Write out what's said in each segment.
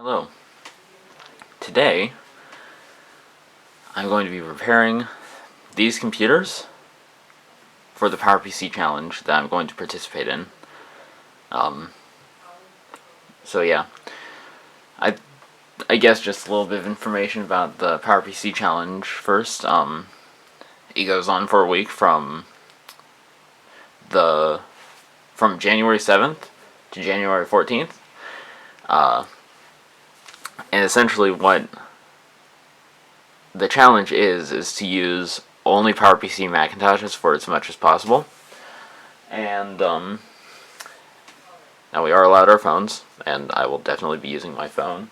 Hello. Today, I'm going to be preparing these computers for the PowerPC Challenge that I'm going to participate in. So yeah, I guess just a little bit of information about the PowerPC Challenge first. It goes on for a week from January 7th to January 14th. And essentially what the challenge is to use only PowerPC Macintoshes for as much as possible. And now we are allowed our phones, and I will definitely be using my phone.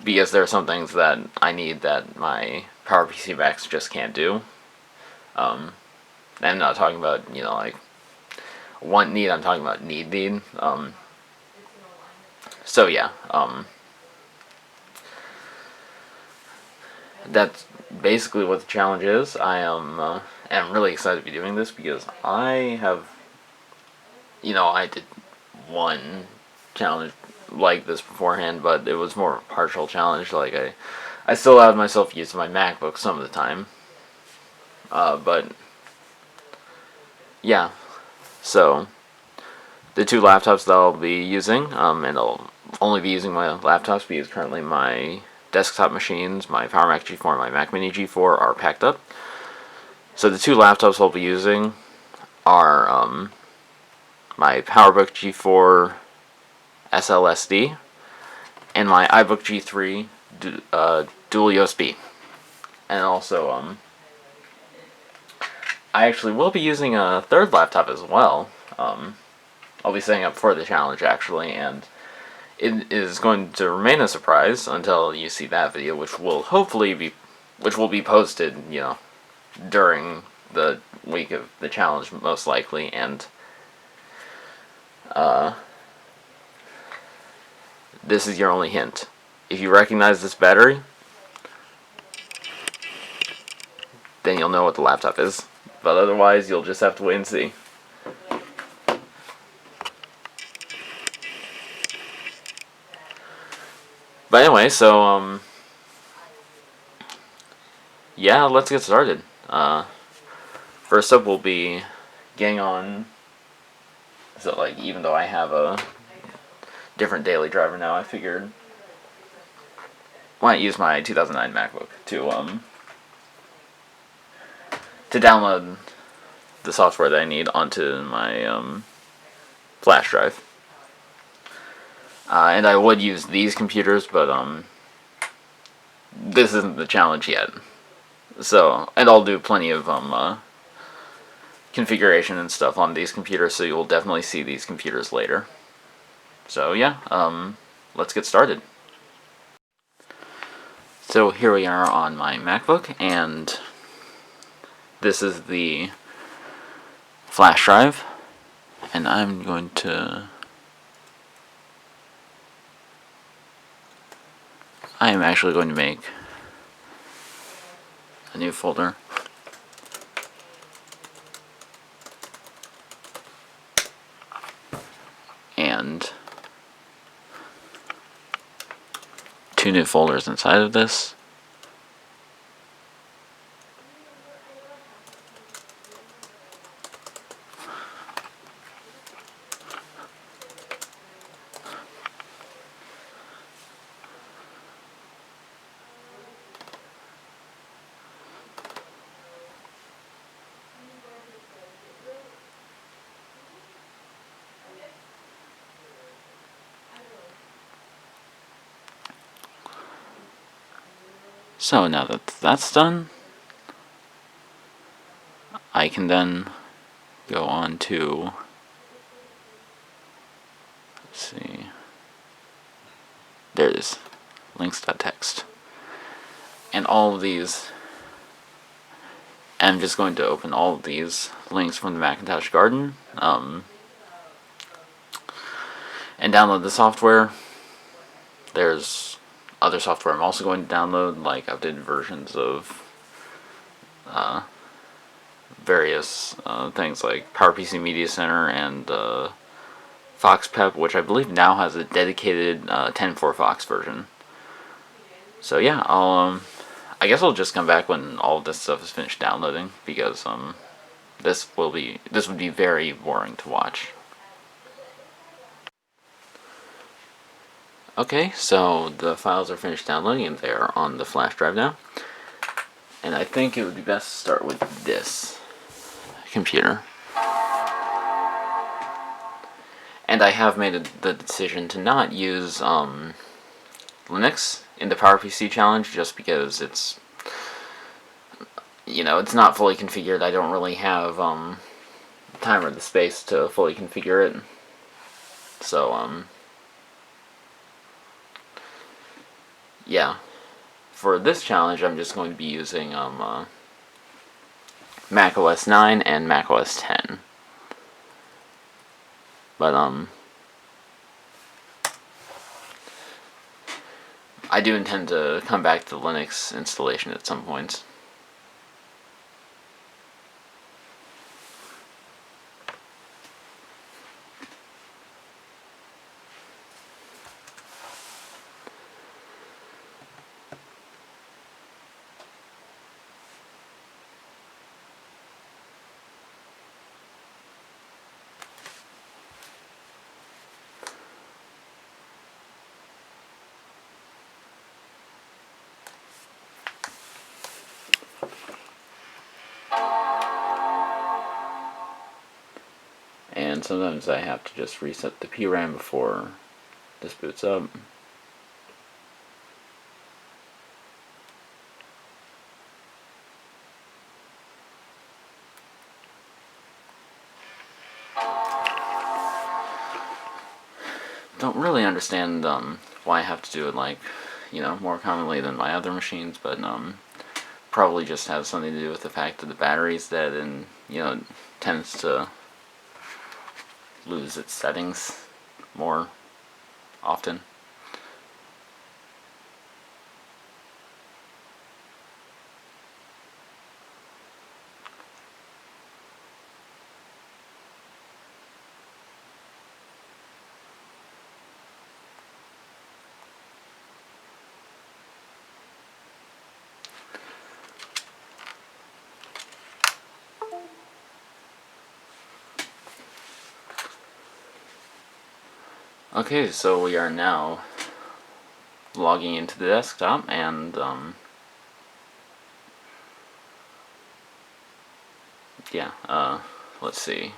Because there are some things that I need that my PowerPC Macs just can't do. I'm not talking about, like, want need, I'm talking about need. So yeah, that's basically what the challenge is. I'm really excited to be doing this because I did one challenge like this beforehand, but it was more of a partial challenge. Like I still allowed myself to use my MacBook some of the time, but yeah. So the two laptops that I'll be using, and I'll only be using my laptops because currently my desktop machines, my Power Mac G4 and my Mac Mini G4 are packed up. So the two laptops I'll be using are my PowerBook G4 SLSD and my iBook G3 dual USB. And also, I actually will be using a third laptop as well. I'll be setting up for the challenge actually, and it is going to remain a surprise until you see that video, which will be posted, during the week of the challenge most likely. And this is your only hint. If you recognize this battery, then you'll know what the laptop is. But otherwise, you'll just have to wait and see. But anyway, so, yeah, let's get started. First up, we'll be getting on. So, like, even though I have a different daily driver now, I figured why not use my 2009 MacBook to download the software that I need onto my flash drive. And I would use these computers, but this isn't the challenge yet. So, and I'll do plenty of configuration and stuff on these computers, so you'll definitely see these computers later. So yeah, let's get started. So here we are on my MacBook, and this is the flash drive, and I'm going to... I am actually going to make a new folder. And two new folders inside of this. So now that that's done, I can then go on to, let's see, there it is, links.txt. And all of these, I'm just going to open all of these links from the Macintosh Garden, and download the software. There's other software I'm also going to download, like updated versions of various things like PowerPC Media Center and Fox Pep, which I believe now has a dedicated 10.4 Fox version. So yeah, I guess I'll just come back when all of this stuff is finished downloading, because this would be very boring to watch. Okay, so the files are finished downloading and they're on the flash drive now. And I think it would be best to start with this computer. And I have made the decision to not use Linux in the PowerPC Challenge, just because it's, it's not fully configured. I don't really have time or the space to fully configure it. So, yeah. For this challenge, I'm just going to be using macOS 9 and macOS 10. But, I do intend to come back to Linux installation at some point. And sometimes I have to just reset the PRAM before this boots up. Don't really understand why I have to do it more commonly than my other machines, but probably just has something to do with the fact that the battery's dead and tends to lose its settings more often. Okay, so we are now logging into the desktop, and let's see.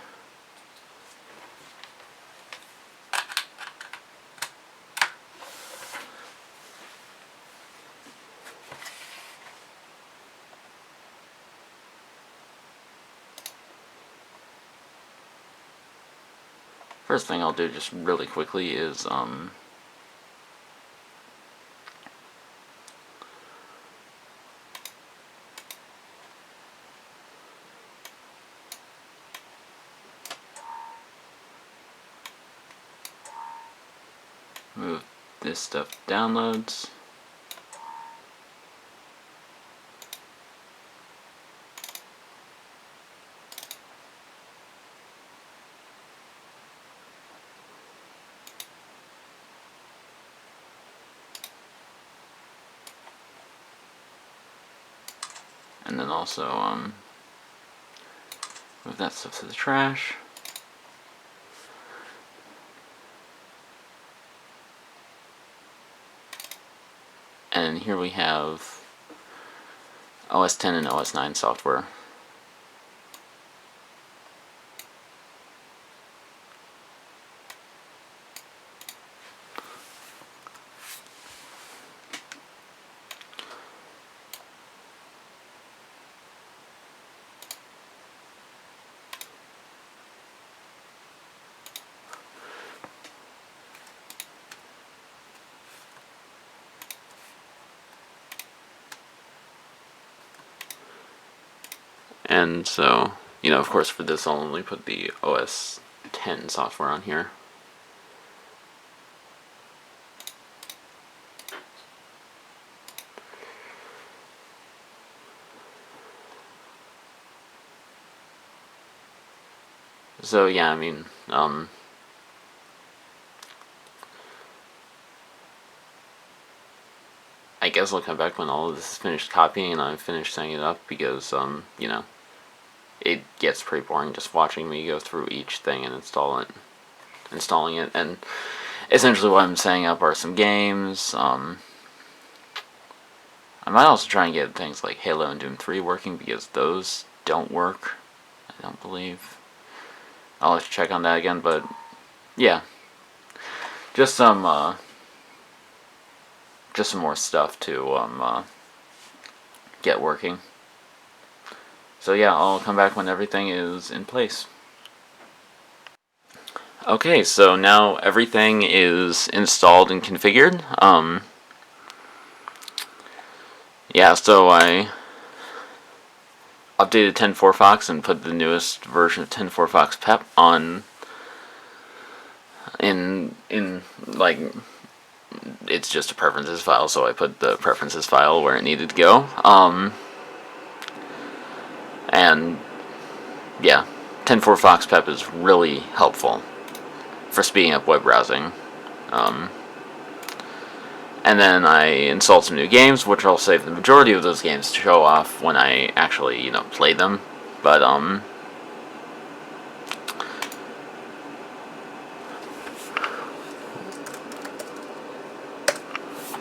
First thing I'll do just really quickly is move this stuff downloads. And then also move that stuff to the trash. And here we have OS 10 and OS 9 software. And so, of course for this I'll only put the OS 10 software on here. So yeah, I guess I'll come back when all of this is finished copying and I've finished setting it up, because, you know, it gets pretty boring just watching me go through each thing and installing it. And essentially what I'm setting up are some games. I might also try and get things like Halo and Doom 3 working, because those don't work, I don't believe. I'll have to check on that again, but yeah. Just some more stuff to get working. So yeah, I'll come back when everything is in place. Okay, so now everything is installed and configured. Yeah, so I updated 10.4 Fox and put the newest version of 10.4 Fox PEP on in like, it's just a preferences file, so I put the preferences file where it needed to go. And yeah, 10.4 Fox PEP is really helpful for speeding up web browsing. And then I installed some new games, which I'll save the majority of those games to show off when I actually, play them. But,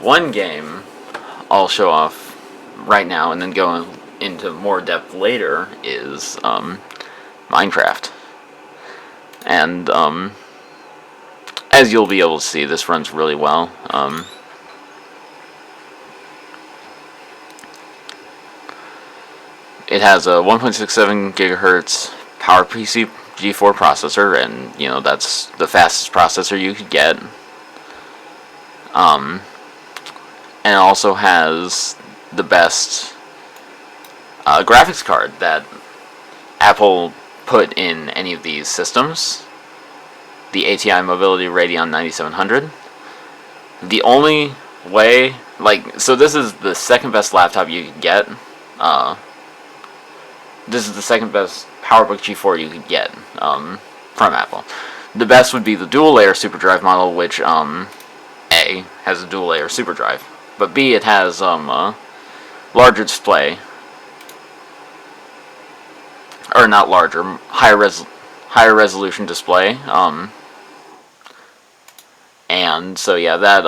one game I'll show off right now and then go into more depth later is, Minecraft. And, as you'll be able to see, this runs really well. It has a 1.67 gigahertz PowerPC G4 processor, and that's the fastest processor you could get. And it also has the best graphics card that Apple put in any of these systems. The ATI Mobility Radeon 9700. The only way, so this is the second best laptop you could get. This is the second best PowerBook G4 you could get from Apple. The best would be the dual layer SuperDrive model, which A, has a dual layer SuperDrive, but B, it has a larger display, or not larger, higher resolution display. And so yeah, that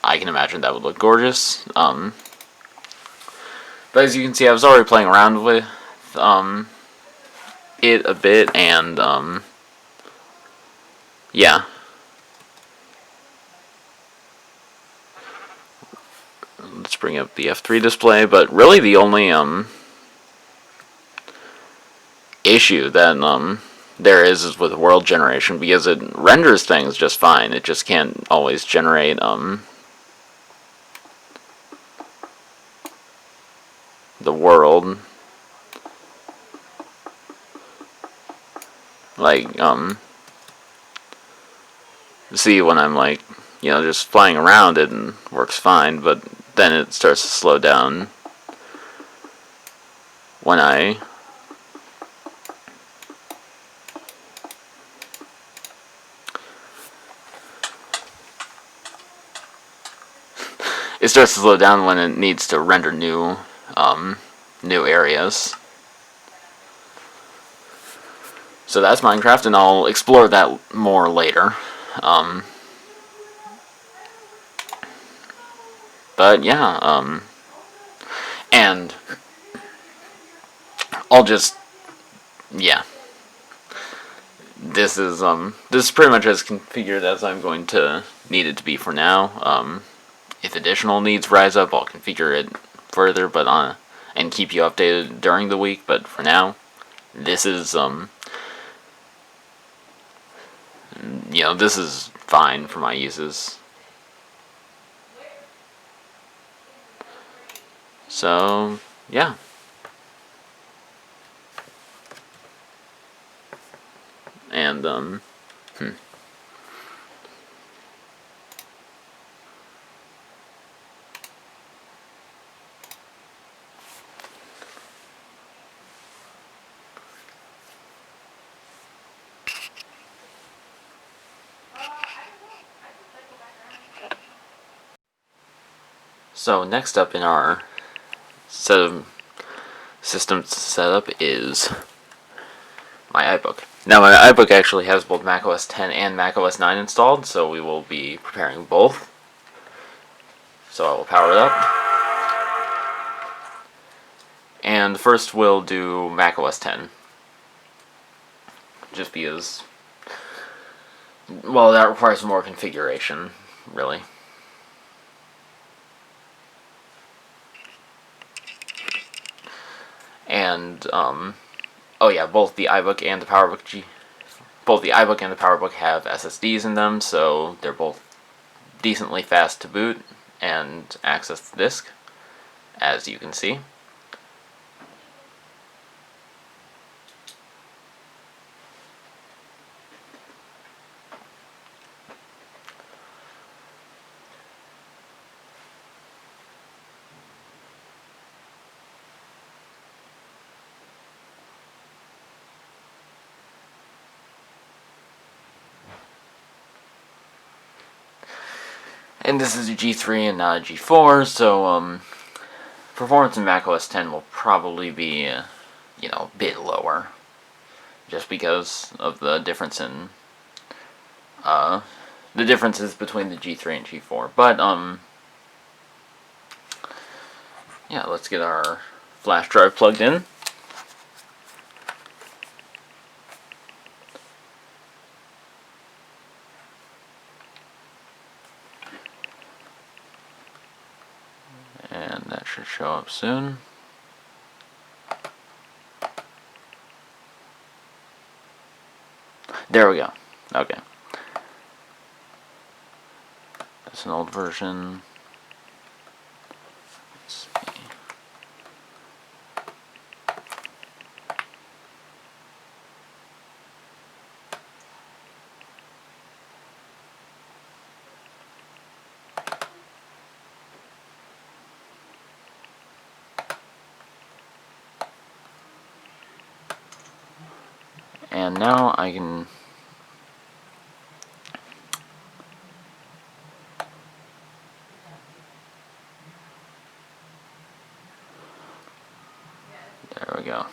I can imagine that would look gorgeous. But as you can see, I was already playing around with it a bit, and yeah. Let's bring up the F3 display, but really the only issue that there is with world generation, because it renders things just fine. It just can't always generate the world. See, when I'm just flying around, it works fine, but then it starts to slow down when it starts to slow down when it needs to render new areas. So that's Minecraft, and I'll explore that more later. But yeah, and I'll just, yeah. This is pretty much as configured as I'm going to need it to be for now. If additional needs rise up, I'll configure it further, but and keep you updated during the week. But for now, this is this is fine for my uses. So yeah. And So next up in our system setup is my iBook. Now my iBook actually has both macOS 10 and macOS 9 installed, so we will be preparing both. So I will power it up. And first we'll do macOS 10. Just because, well, that requires more configuration, really. And, oh yeah, both the iBook and the PowerBook have SSDs in them, so they're both decently fast to boot and access the disk, as you can see. And this is a G3 and not a G4, so performance in macOS 10 will probably be, a bit lower, just because of the difference in the differences between the G3 and G4. But yeah, let's get our flash drive plugged in. And that should show up soon. There we go. Okay. That's an old version. Let's see. And now I can there we go.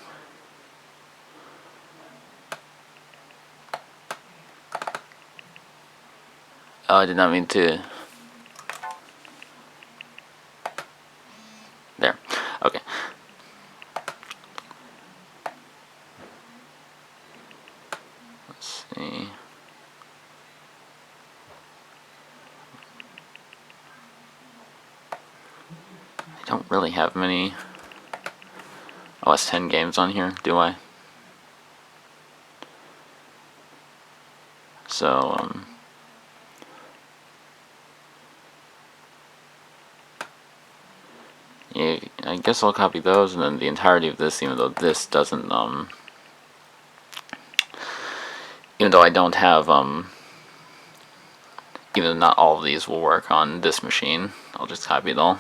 Oh, I did not mean to. There. Okay. Let's see. I don't really have many OS 10 games on here, do I? So, yeah, I guess I'll copy those, and then the entirety of this, even though this doesn't, even though I don't have, even though not all of these will work on this machine, I'll just copy it all.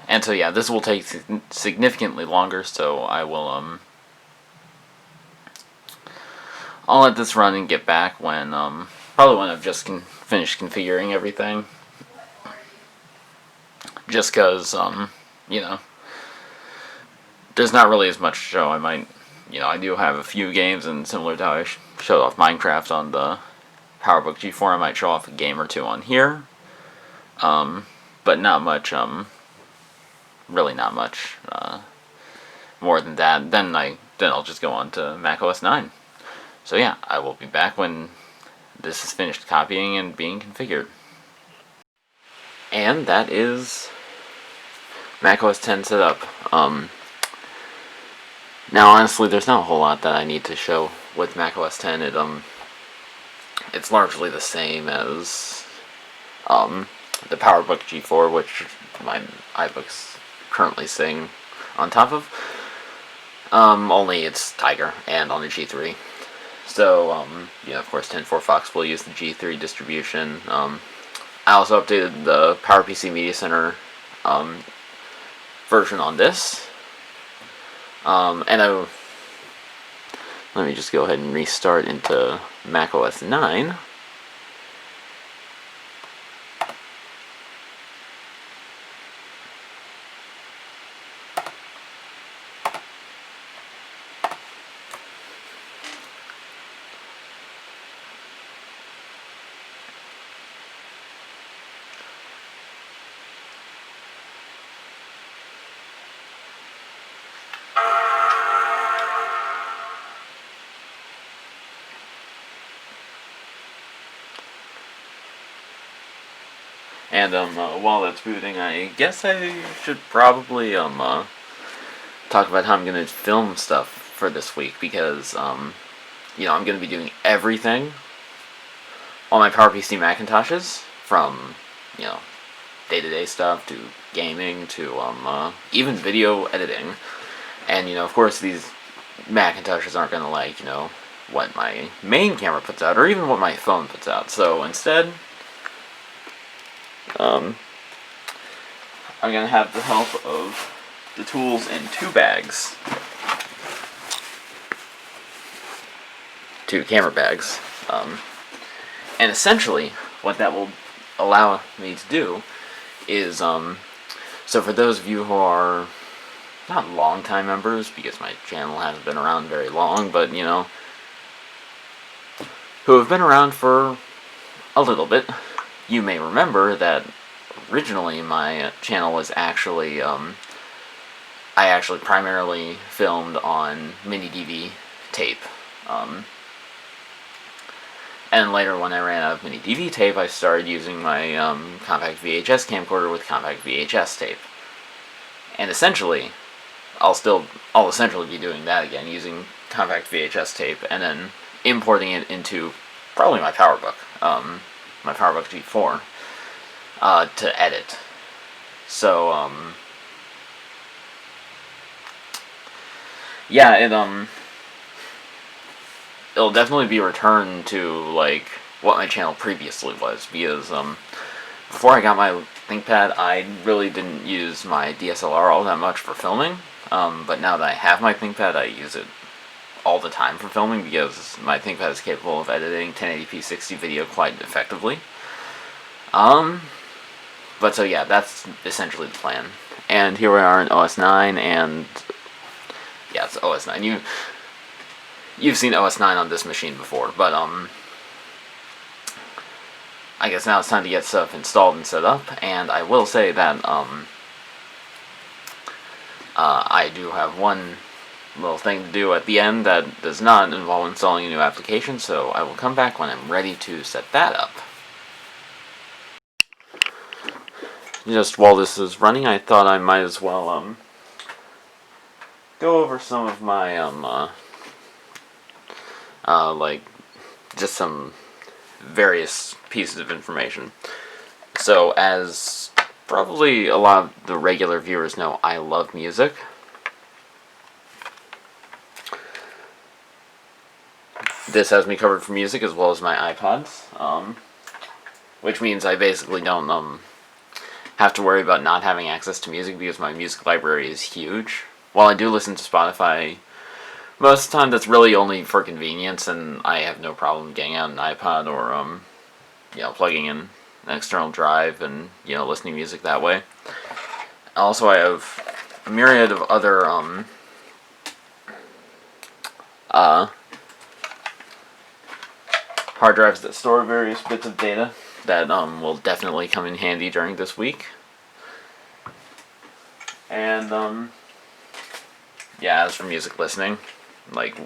And so yeah, this will take significantly longer, so I will, I'll let this run and get back when, probably when I've just finished configuring everything. Just because, there's not really as much to show. I might, I do have a few games, and similar to how I showed off Minecraft on the PowerBook G4, I might show off a game or two on here. But not much, really not much, more than that. Then I'll just go on to macOS 9. So yeah, I will be back when this is finished copying and being configured. And that is macOS 10 setup. Now honestly, there's not a whole lot that I need to show with macOS 10. It's largely the same as the PowerBook G4, which my iBook's currently sitting on top of. Only it's Tiger and on the G3. So, of course, 10.4 Fox will use the G3 distribution. I also updated the PowerPC Media Center version on this. And Let me just go ahead and restart into macOS 9. And while that's booting, I guess I should probably talk about how I'm gonna film stuff for this week, because you know, I'm gonna be doing everything on my PowerPC Macintoshes, from, you know, day-to-day stuff to gaming to even video editing. And, you know, of course, these Macintoshes aren't gonna like, you know, what my main camera puts out, or even what my phone puts out. So instead, I'm gonna have the help of the tools in two bags, two camera bags, and essentially what that will allow me to do is, so for those of you who are not long-time members, because my channel hasn't been around very long, but, you know, who have been around for a little bit, you may remember that originally my channel was actually, I actually primarily filmed on mini DV tape. And later, when I ran out of mini DV tape, I started using my compact VHS camcorder with compact VHS tape. And essentially, I'll essentially be doing that again, using compact VHS tape, and then importing it into probably my PowerBook, my PowerBook G4, to edit. So, yeah, it'll definitely be returned to, like, what my channel previously was, because, before I got my ThinkPad, I really didn't use my DSLR all that much for filming, but now that I have my ThinkPad, I use it all the time for filming, because my ThinkPad is capable of editing 1080p 60 video quite effectively. But so yeah, that's essentially the plan. And here we are in OS 9, and yeah, it's OS 9. You've seen OS 9 on this machine before, but I guess now it's time to get stuff installed and set up. And I will say that I do have one little thing to do at the end that does not involve installing a new application, so I will come back when I'm ready to set that up. Just while this is running, I thought I might as well go over some of my like, just some various pieces of information. So, as probably a lot of the regular viewers know, I love music. This has me covered for music, as well as my iPods, which means I basically don't have to worry about not having access to music, because my music library is huge. While I do listen to Spotify most of the time, that's really only for convenience, and I have no problem getting out an iPod or, you know, plugging in an external drive and, you know, listening to music that way. Also, I have a myriad of other, hard drives that store various bits of data that, will definitely come in handy during this week. And, yeah, as for music listening, like,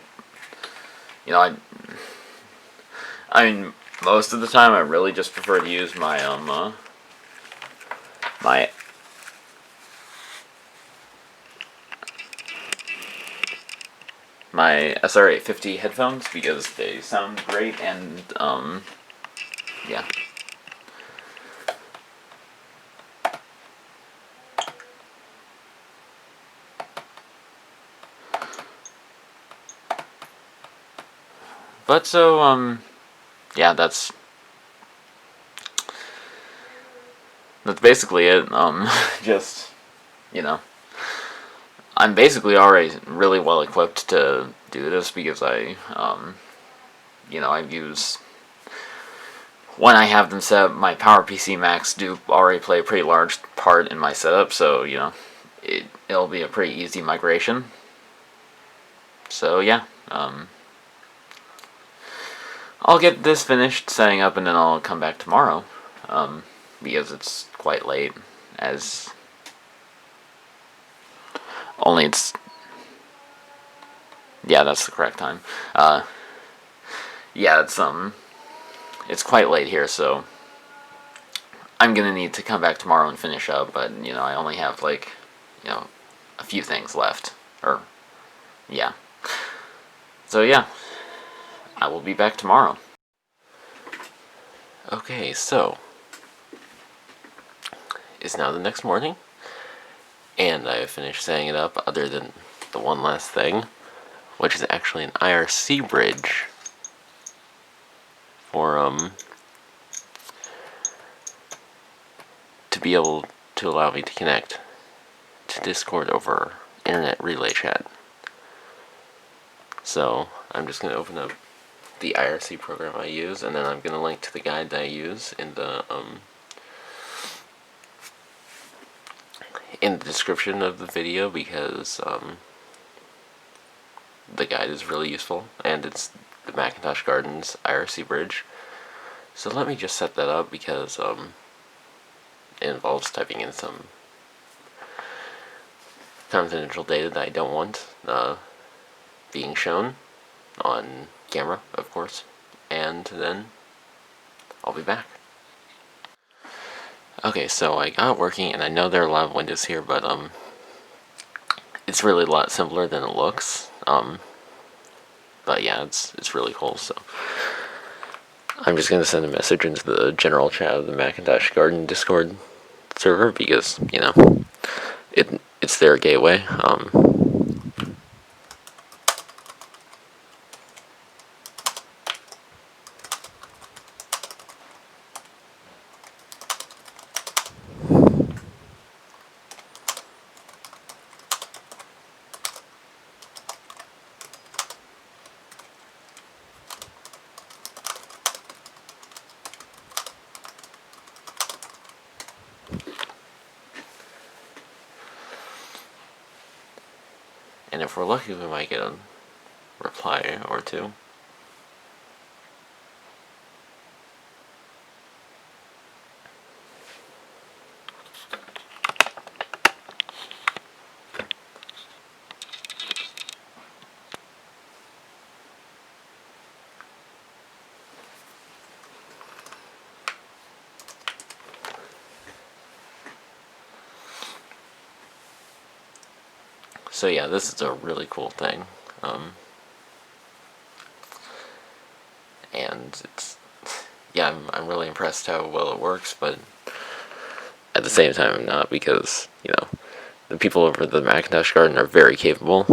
you know, I mean, most of the time I really just prefer to use my, my SR850 headphones, because they sound great, and, yeah. But so, yeah, that's basically it. Just, you know, I'm basically already really well equipped to do this because I use, when I have them set up, my PowerPC Macs do already play a pretty large part in my setup, so, it'll be a pretty easy migration. So, yeah, I'll get this finished setting up and then I'll come back tomorrow, because it's quite late, as only yeah, that's the correct time. Yeah, it's quite late here, so I'm gonna need to come back tomorrow and finish up, but, I only have, a few things left, or, yeah. So, yeah, I will be back tomorrow. Okay, so, it's now the next morning, and I have finished setting it up, other than the one last thing, which is actually an IRC bridge for, to be able to allow me to connect to Discord over internet relay chat. So, I'm just going to open up the IRC program I use, and then I'm going to link to the guide that I use in the description of the video, because the guide is really useful, and it's the Macintosh Garden's IRC Bridge. So let me just set that up, because it involves typing in some confidential data that I don't want being shown on camera, of course, and then I'll be back. Okay, so I got it working, and I know there are a lot of windows here, but it's really a lot simpler than it looks. But yeah, it's really cool. So I'm just gonna send a message into the general chat of the Macintosh Garden Discord server, because it's their gateway. And if we're lucky, we might get a reply or two. So yeah, this is a really cool thing, and I'm really impressed how well it works, but at the same time I'm not, because the people over the Macintosh Garden are very capable.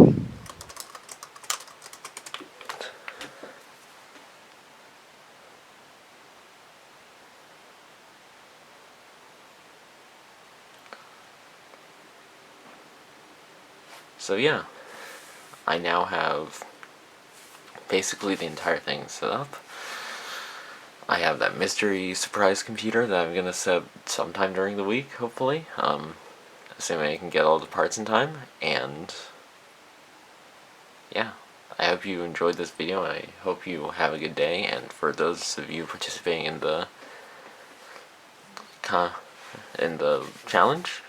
So yeah, I now have basically the entire thing set up. I have that mystery surprise computer that I'm going to set up sometime during the week, hopefully, assuming I can get all the parts in time. And yeah, I hope you enjoyed this video, and I hope you have a good day. And for those of you participating in the challenge,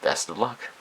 best of luck.